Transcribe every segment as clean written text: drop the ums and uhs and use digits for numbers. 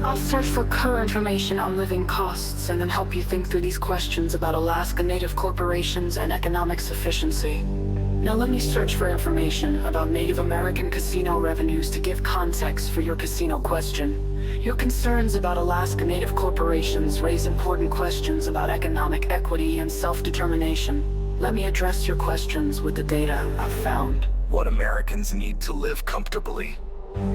I'll search for current information on living costs and then help you think through these questions about Alaska Native corporations and economic sufficiency. Now let me search for information about Native American casino revenues to give context for your casino question. Your concerns about Alaska Native corporations raise important questions about economic equity and self-determination. Let me address your questions with the data I've found. What Americans need to live comfortably.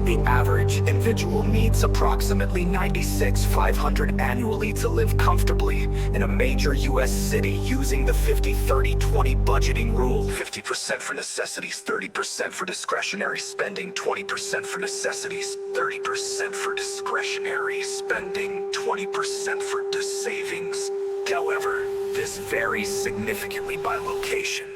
The average individual needs approximately $96,500 annually to live comfortably in a major U.S. city using the 50-30-20 budgeting rule. 50% for necessities, 30% for discretionary spending, 20% for necessities, 30% for discretionary spending, 20% for savings. However, this varies significantly by location.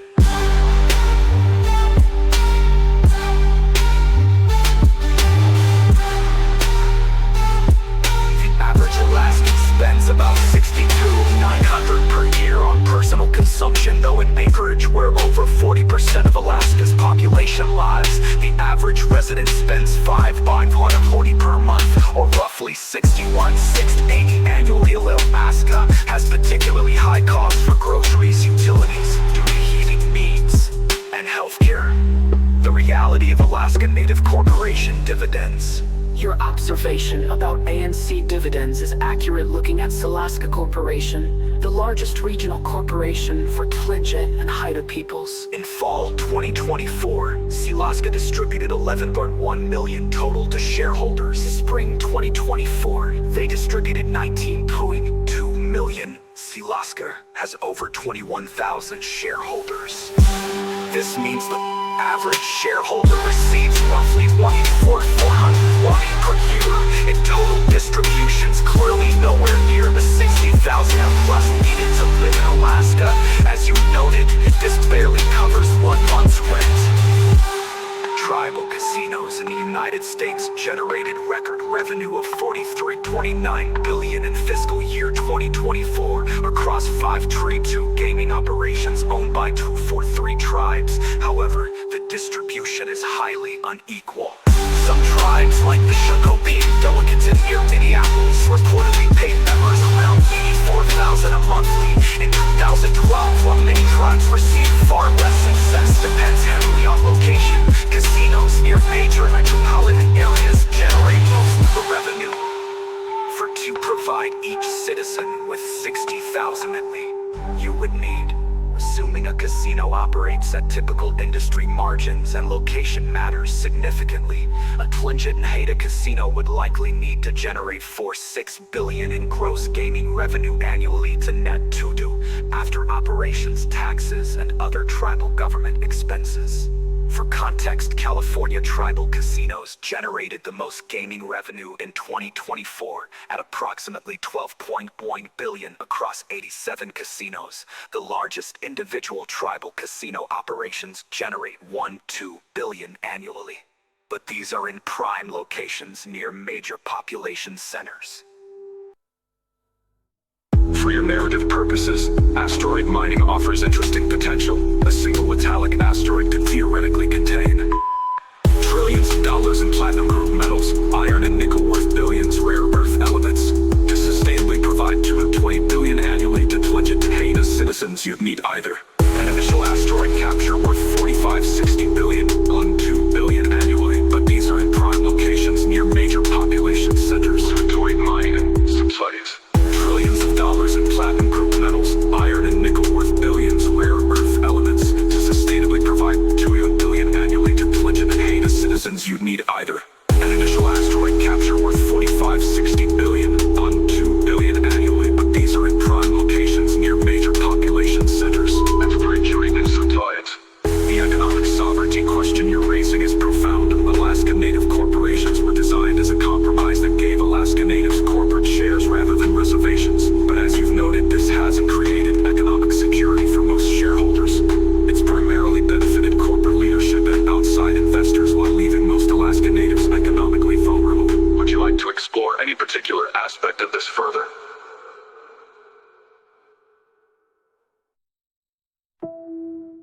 Spends about $62,900 per year on personal consumption, though in Anchorage, where over 40% of Alaska's population lives, the average resident spends $5,540 per month, or roughly $61,680 annually. Alaska has particularly high costs for groceries, utilities, due to heating needs, and healthcare. The reality of Alaska Native Corporation dividends. Your observation about ANSC dividends is accurate looking at Alaska Corporation, the largest regional corporation for Tlingit and Haida peoples. In fall 2024, Alaska distributed $11.1 million total to shareholders. Spring 2024, they distributed $19.2 million. Alaska has over 21,000 shareholders. This means the average shareholder receives roughly $24,420 per year in total distributions, clearly nowhere near the $60,000 plus needed to live in Alaska. As you noted, this barely covers 1 month's rent. Tribal casinos in the United States generated record revenue of $43.29 billion in fiscal year 2024 across 532 gaming operations owned by 243 tribes. However, the distribution is highly unequal. Some tribes, like the Cooday delegates near Minneapolis, reportedly paid members around $84,000 a monthly in 2012, while many tribes received far less. Success depends heavily on location. Casinos near major metropolitan areas generate most of the revenue. To provide each citizen with $60,000 you would need, assuming a casino operates at typical industry margins and location matters significantly, a Tlingit Haida casino would likely need to generate $4.6 billion in gross gaming revenue annually to net to-do after operations, taxes, and other tribal government expenses. For context, California tribal casinos generated the most gaming revenue in 2024 at approximately $12.1 billion across 87 casinos. The largest individual tribal casino operations generate $1.2 billion annually. But these are in prime locations near major population centers. For your narrative purposes, asteroid mining offers interesting potential. A single metallic asteroid could theoretically contain trillions of dollars in platinum group metals, iron and nickel worth billions, rare earth elements. To sustainably provide $220 billion annually to Tlingit Haida citizens, you'd need either an initial asteroid capture worth $45-60 billion on $2 billion annually, but these are in prime locations near major population centers. Asteroid mining supplies trillions of dollars in platinum group metals, iron and nickel worth billions, rare earth elements. To sustainably provide $2 billion annually to Tlingit Haida citizens, you'd need either